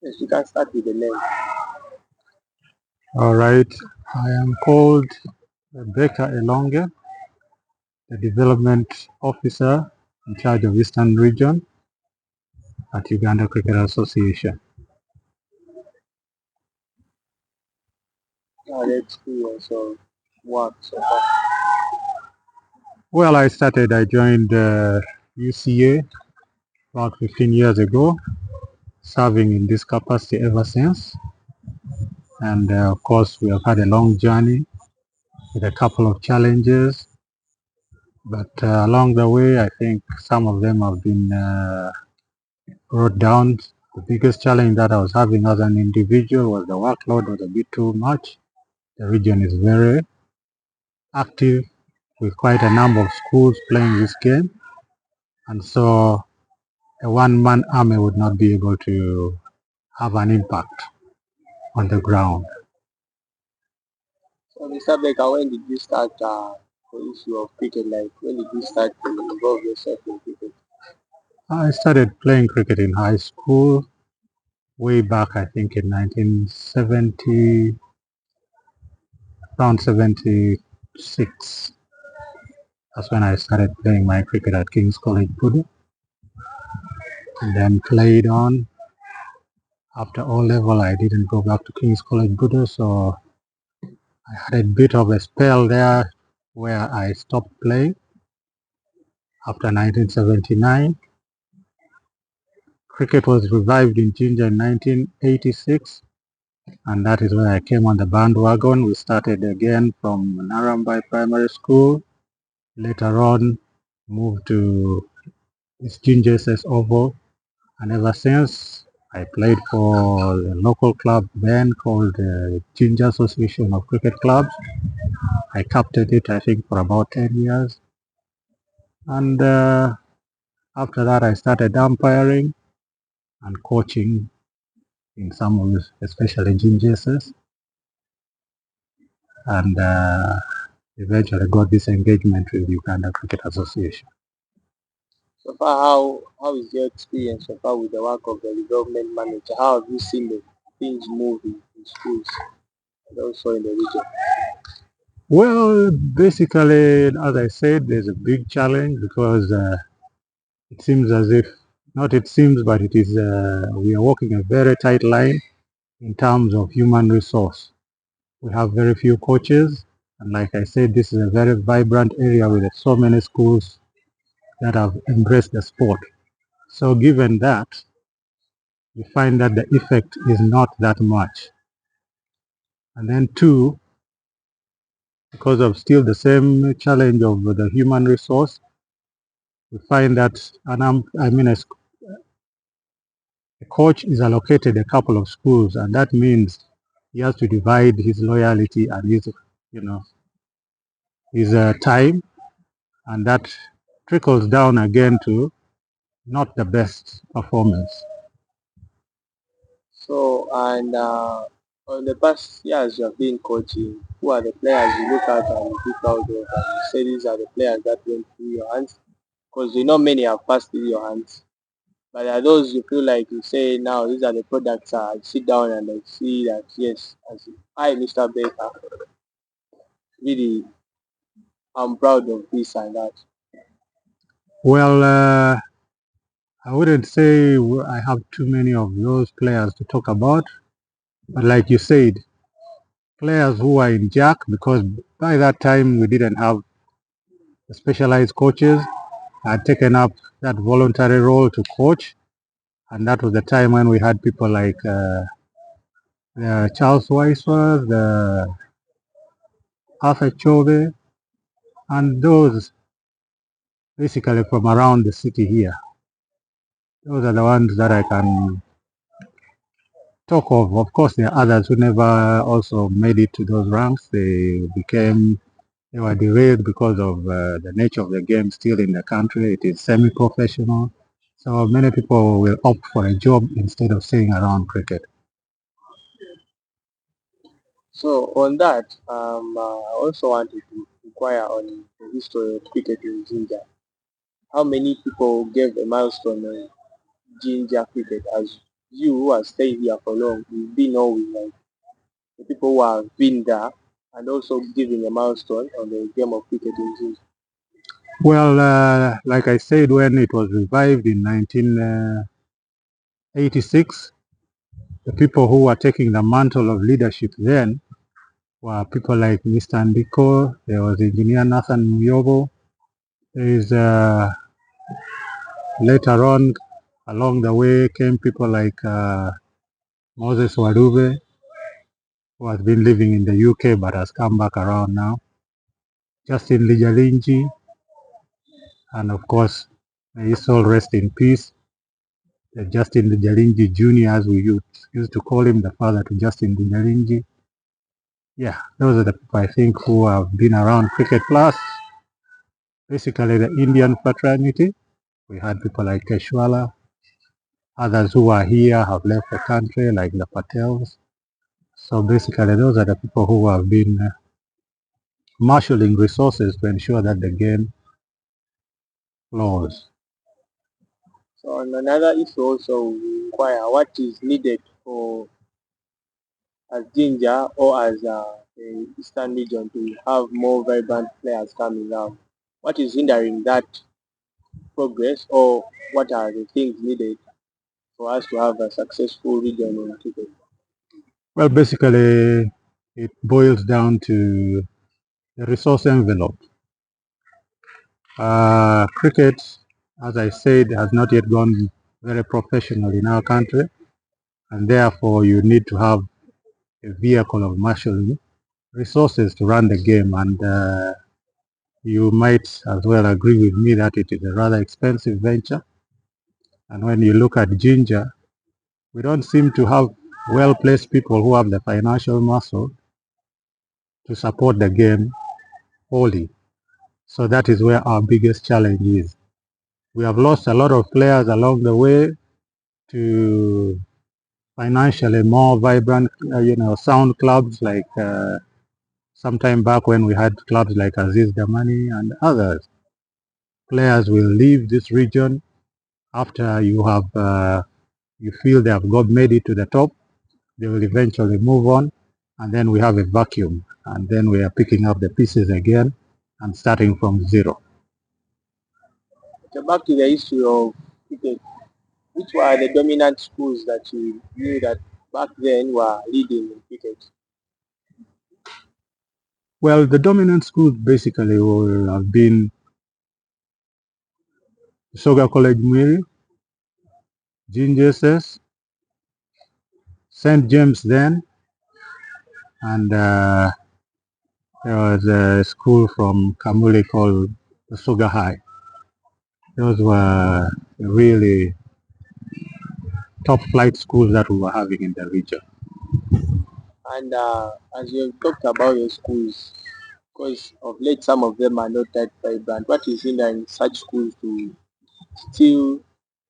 Yes, you can start with the name. All right, I am called Becker Elonge, the Development Officer in charge of Eastern Region at Uganda Cricket Association. The experience of work so far. Well, I joined UCA about 15 years ago, serving in this capacity ever since. And of course, we have had a long journey with a couple of challenges, but along the way, I think some of them have been brought down. The biggest challenge that I was having as an individual was the workload was a bit too much. The region is very active with quite a number of schools playing this game, and so a one-man army would not be able to have an impact on the ground. So, Mr. Baker, when did you start the issue of cricket? Like, when did you start to involve yourself in cricket? I started playing cricket in high school way back, I think in 1970, around 76. That's when I started playing my cricket at King's College, Budu, and then played on. After O level, I didn't go back to King's College, Budu, so I had a bit of a spell there where I stopped playing after 1979. Cricket was revived in Ginger in 1986, and that is when I came on the bandwagon. We started again from Narambai Primary School. Later on, moved to East Ginger SS Oval, and ever since I played for the local club then called the Ginger Association of Cricket Clubs. I captained it, I think, for about 10 years. And after that, I started umpiring and coaching in some of the, especially GSS, and eventually got this engagement with Uganda Cricket Association. So far, how is your experience so far with the work of the development manager? How have you seen the things move in schools and also in the region? Well, basically, as I said, there's a big challenge because it seems as if, not it seems, but it is, we are walking a very tight line in terms of human resource. We have very few coaches, and like I said, this is a very vibrant area with so many schools that have embraced the sport. So given that, you find that the effect is not that much. And then two, because of still the same challenge of the human resource, we find that a coach is allocated a couple of schools, and that means he has to divide his loyalty and you know, his time, and that trickles down again to not the best performance. So, and on the past years you have been coaching, who are the players you look at and you be proud of, and you say these are the players that went through your hands? Because you know many have passed through your hands. But there are those you feel like you say now these are the products I sit down and I see that yes, as I Mr. Baker, really I'm proud of this and that. Well, I wouldn't say I have too many of those players to talk about, but like you said, players who are in Jack, because by that time we didn't have specialized coaches. I had taken up that voluntary role to coach, and that was the time when we had people like Charles Weisworth, the Arthur Chove, and those basically from around the city here. Those are the ones that I can talk of. Of course, there are others who never also made it to those ranks. They were derailed because of the nature of the game still in the country. It is semi-professional. So many people will opt for a job instead of staying around cricket. So on that, I also wanted to inquire on the history of cricket in Ginger. How many people gave a milestone on Ginger cricket as you who have stayed here for long, you've been always like the people who have been there and also giving a milestone on the game of cricket in Zimbabwe. Well, like I said, when it was revived in 1986, the people who were taking the mantle of leadership then were people like Mr. Ndiko, there was Engineer Nathan Myobo, there is later on along the way came people like Moses Warube, who has been living in the UK but has come back around now, Justin Lijalinji, and of course, may his soul rest in peace, Justin Lijalinji Jr., as we used to call him, the father to Justin Lijalinji. Yeah, those are the people I think who have been around cricket. Plus, basically the Indian fraternity. We had people like Keshwala, others who are here have left the country, like the Patels. So basically, those are the people who have been marshalling resources to ensure that the game flows. So on another issue also we inquire what is needed for as Ginger or as the Eastern region to have more vibrant players coming out. What is hindering that progress or what are the things needed for us to have a successful region in cricket? Well, basically, it boils down to the resource envelope. Cricket, as I said, has not yet gone very professional in our country, and therefore you need to have a vehicle of marshalling resources to run the game. And you might as well agree with me that it is a rather expensive venture. And when you look at Ginger, we don't seem to have well-placed people who have the financial muscle to support the game wholly. So that is where our biggest challenge is. We have lost a lot of players along the way to financially more vibrant, sound clubs like sometime back when we had clubs like Aziz Damani and others. Players will leave this region after you feel they have got made it to the top. They will eventually move on, and then we have a vacuum, and then we are picking up the pieces again and starting from zero. So back to the issue of cricket, which were the dominant schools that you knew that back then were leading in cricket? Well, the dominant schools basically will have been Soga College Mwiri, GNJSS, St. James then, and there was a school from Kamuli called Soga High. Those were really top flight schools that we were having in the region. And as you have talked about your schools, because of late some of them are not that vibrant, what is hindering such schools to still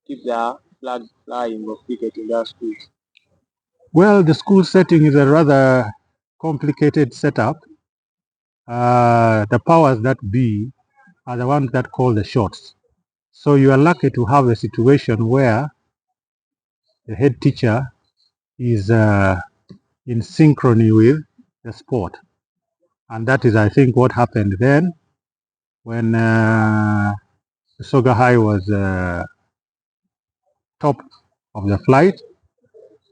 keep their flag flying of cricket in their schools? Well, the school setting is a rather complicated setup. The powers that be are the ones that call the shots. So you are lucky to have a situation where the head teacher is in synchrony with the sport. And that is, I think, what happened then when Soga High was top of the flight.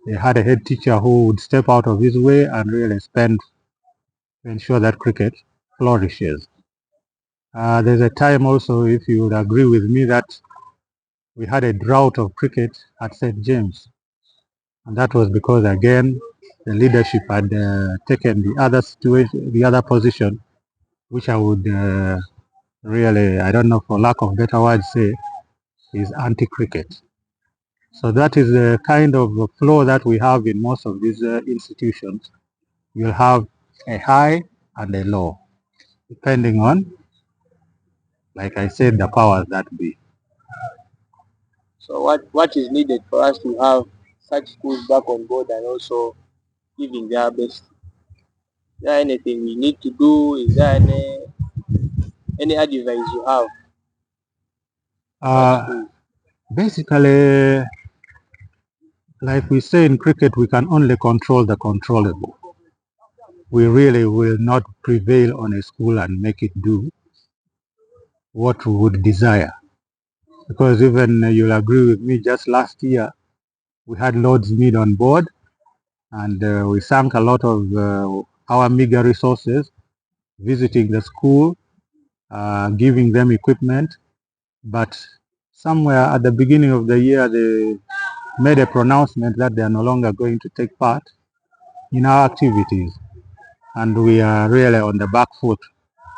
They had a head teacher who would step out of his way and really spend to ensure that cricket flourishes. There's a time also, if you would agree with me, that we had a drought of cricket at St. James. And that was because, again, the leadership had taken the other situation, the other position, which I would really, I don't know, for lack of better words, say is anti-cricket. So that is the kind of flow that we have in most of these institutions. You'll have a high and a low, depending on, like I said, the powers that be. So what is needed for us to have such schools back on board and also giving their best? Is there anything we need to do? Is there any advice you have for such Uh, schools? Basically, Like we say in cricket, we can only control the controllable. We really will not prevail on a school and make it do what we would desire. Because even you'll agree with me, just last year we had Lord's Mead on board, and we sank a lot of our meager resources visiting the school, giving them equipment. But somewhere at the beginning of the year, they made a pronouncement that they are no longer going to take part in our activities. And we are really on the back foot.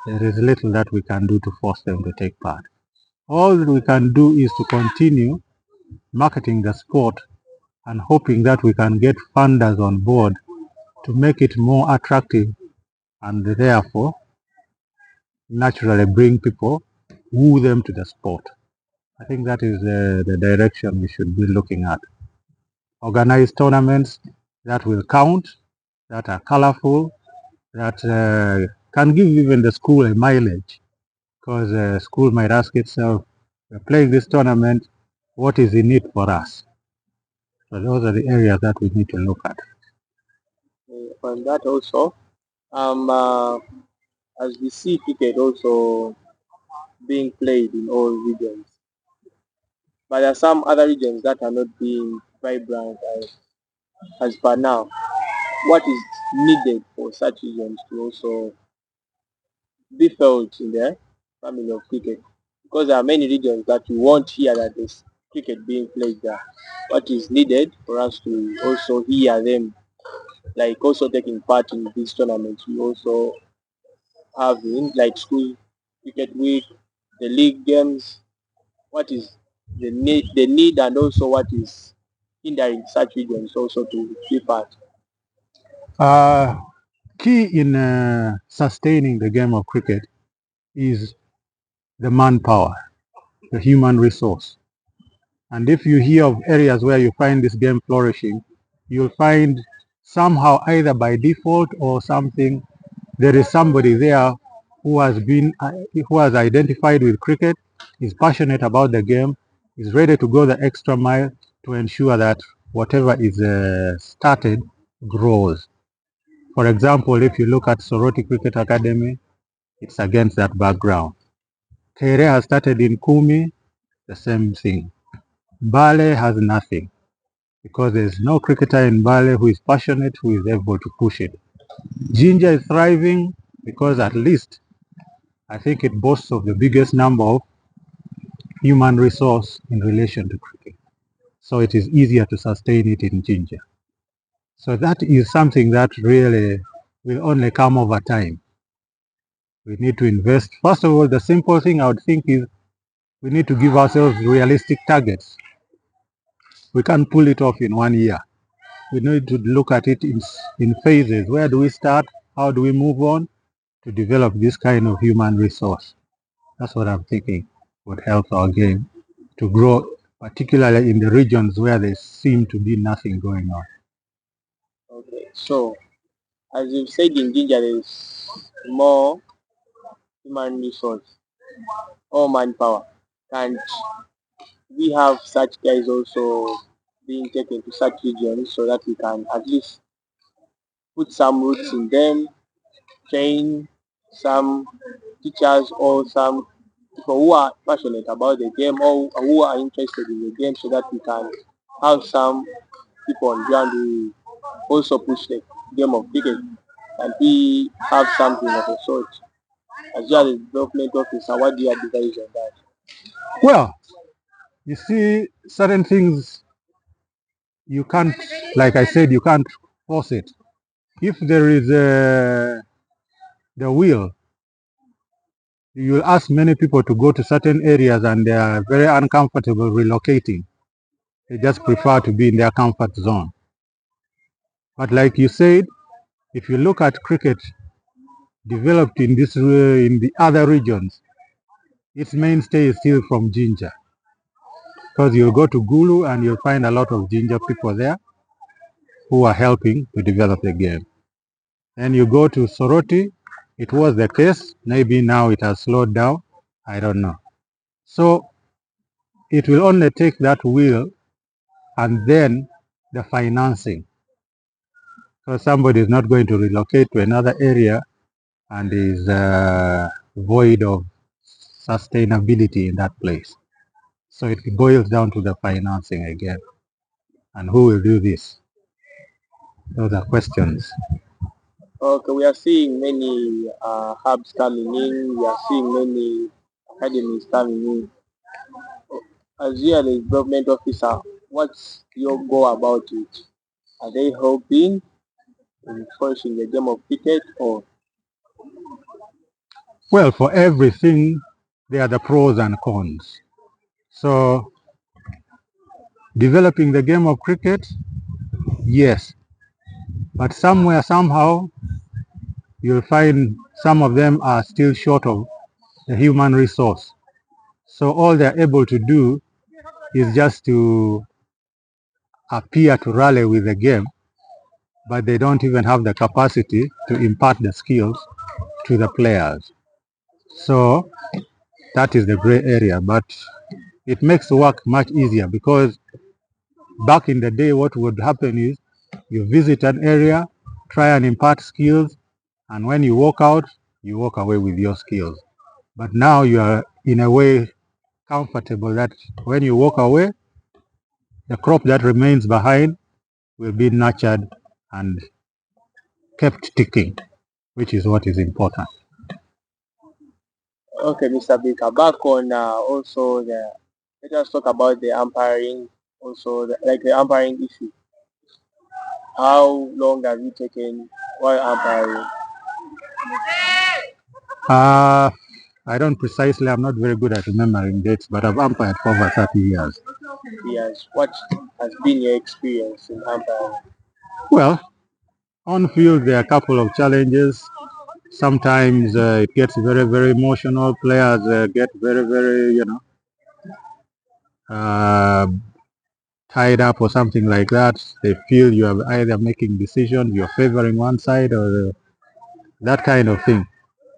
There is little that we can do to force them to take part. All that we can do is to continue marketing the sport and hoping that we can get funders on board to make it more attractive and therefore naturally bring people, woo them to the sport. I think that is the direction we should be looking at. Organize tournaments that will count, that are colorful, that can give even the school a mileage. Because the school might ask itself, we're playing this tournament, what is in it for us? So those are the areas that we need to look at. On that also, um, uh, as we see cricket also being played in all regions, but there are some other regions that are not being vibrant as per now. What is needed for such regions to also be felt in the family of cricket? Because there are many regions that you won't hear that there's cricket being played there. What is needed for us to also hear them, like also taking part in these tournaments? We also have in like school cricket week, the league games. What is the need, and also what is hindering such regions also to be part? Uh, Key in sustaining the game of cricket is the manpower, the human resource. And if you hear of areas where you find this game flourishing, you'll find somehow either by default or something, there is somebody there who has identified with cricket, is passionate about the game, is ready to go the extra mile to ensure that whatever is started grows. For example, if you look at Soroti Cricket Academy, it's against that background. Kere has started in Kumi, the same thing. Bale has nothing because there's no cricketer in Bale who is passionate, who is able to push it. Ginger is thriving because at least I think it boasts of the biggest number of human resource in relation to cricket. So it is easier to sustain it in Ginger. So that is something that really will only come over time. We need to invest. First of all, the simple thing I would think is we need to give ourselves realistic targets. We can't pull it off in 1 year. We need to look at it in phases. Where do we start? How do we move on to develop this kind of human resource? That's what I'm thinking would help our game to grow, particularly in the regions where there seem to be nothing going on. Okay, so as you've said, in Ginger there is more human resource or manpower, and we have such guys also being taken to such regions so that we can at least put some roots in them, train some teachers or some people who are passionate about the game or who are interested in the game so that we can have some people on ground who also push the game of cricket, and we have something of a sort. As you are the development officer, what do you advise on that? Well, you see, certain things you can't, like I said, you can't force it. If there is the will, you'll ask many people to go to certain areas and they are very uncomfortable relocating. They just prefer to be in their comfort zone. But like you said, if you look at cricket developed in in the other regions, its mainstay is still from Ginger. Because you'll go to Gulu and you'll find a lot of Ginger people there who are helping to develop the game. And you go to Soroti, it was the case. Maybe now it has slowed down. I don't know. So it will only take that will, and then the financing. So somebody is not going to relocate to another area and is void of sustainability in that place. So it boils down to the financing again. And who will do this? Those are questions. Okay, we are seeing many hubs coming in. We are seeing many academies coming in. As you are a government officer, what's your goal about it? Are they helping in flourishing the game of cricket, or Well, for everything, there are the pros and cons. So developing the game of cricket, yes. But somewhere, somehow, you'll find some of them are still short of the human resource. So all they're able to do is just to appear to rally with the game, but they don't even have the capacity to impart the skills to the players. So that is the gray area, but it makes work much easier because back in the day, what would happen is you visit an area, try and impart skills, and when you walk out, you walk away with your skills. But now you are in a way comfortable that when you walk away, the crop that remains behind will be nurtured and kept ticking, which is what is important. okay, Mr. Baker, back on also the let us talk about the umpiring, also like the umpiring issue. How long have you taken while umpiring? Uh, I don't precisely, I'm not very good at remembering dates, but I've umpired for over 30 years. Yes, what has been your experience in umpiring? Well, on field, there are a couple of challenges. Sometimes it gets very, very emotional. Players get very, very, uh, tied up or something like that. They feel you are either making decisions, you're favoring one side or that kind of thing.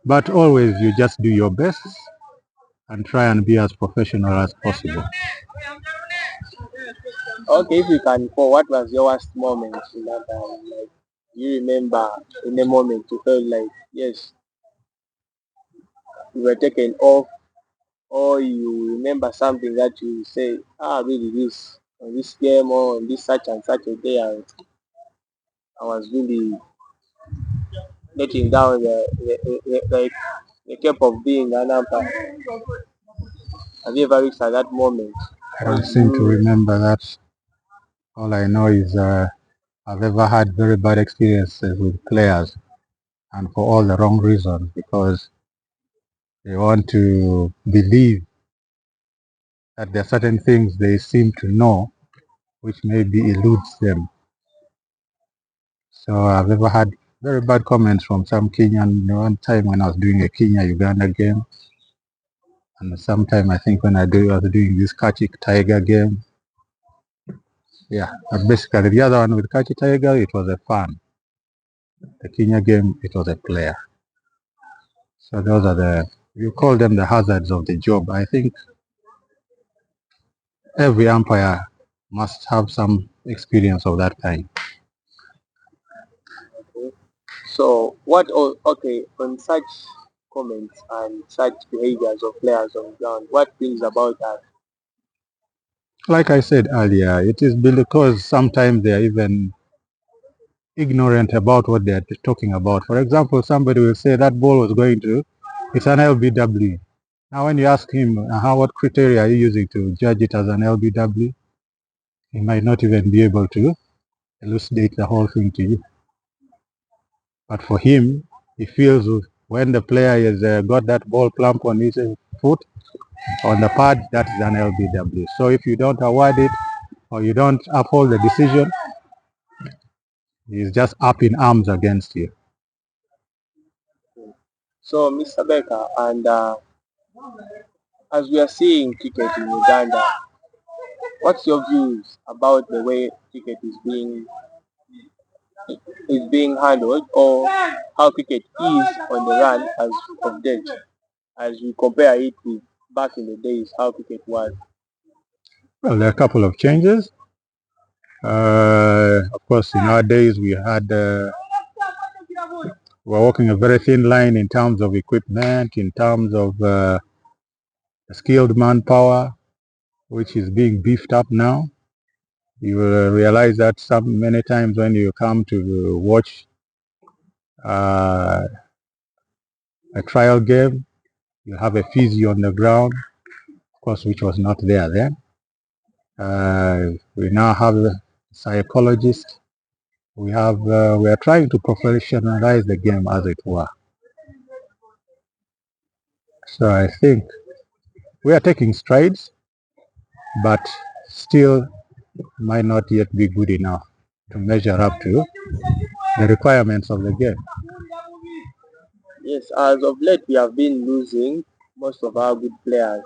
But always you just do your best and try and be as professional as possible. Okay, if you can recall, what was your worst moment in umpiring? Like, do you remember in a moment you felt like, yes, you were taken off, or you remember something that you say, really this on this game or on this such and such a day, I was really letting down the cap of being an umpire. Have you ever reached at that moment? I Or don't do seem to you remember that. All I know is I've ever had very bad experiences with players and for all the wrong reasons because they want to believe that there are certain things they seem to know which maybe eludes them. So I've ever had very bad comments from some Kenyan. One time when I was doing a Kenya-Uganda game, and sometime I think when I was doing this Kachi Tiger game. Yeah, but basically the other one with Kachi Tiger, it was a fan. The Kenya game, it was a player. So those are you call them the hazards of the job. I think every umpire must have some experience of that kind. okay? So okay, on such comments and such behaviors of players on ground, what brings about that? Like I said earlier, it is because sometimes they are even ignorant about what they are talking about. For example, somebody will say that ball was going to, it's an LBW. Now when you ask him, what criteria are you using to judge it as an LBW, he might not even be able to elucidate the whole thing to you. But for him, he feels when the player has got that ball plump on his foot, on the pad, that is an LBW. So if you don't award it or you don't uphold the decision, he's just up in arms against you. So, Mr. Becker, and as we are seeing cricket in Uganda, what's your views about the way cricket is being handled, or how cricket is on the run as of date, as we compare it with back in the days how cricket was? Well, there are a couple of changes. course, in our days, we were walking a very thin line in terms of equipment, in terms of skilled manpower, which is being beefed up now. You will realize that many times when you come to watch a trial game, you have a physio on the ground, of course, which was not there then. We now have a psychologist. We are trying to professionalize the game, as it were. So I think we are taking strides, but still might not yet be good enough to measure up to the requirements of the game. Yes, as of late, we have been losing most of our good players.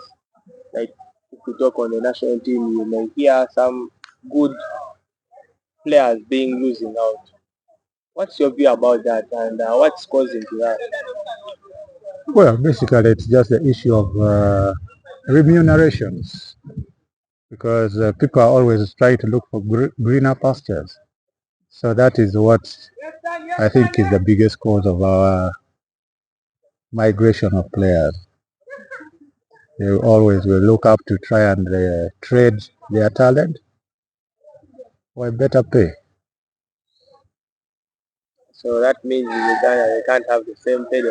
Like if we talk on the national team, you may hear some good players being losing out. What's your view about that, and what's causing to that? Well, basically, it's just the issue of remunerations, because people are always trying to look for greener pastures. So that is what I think is the biggest cause of our migration of players. They always will look up to try and trade their talent for a better pay. So that means in Uganda they can't have the same pay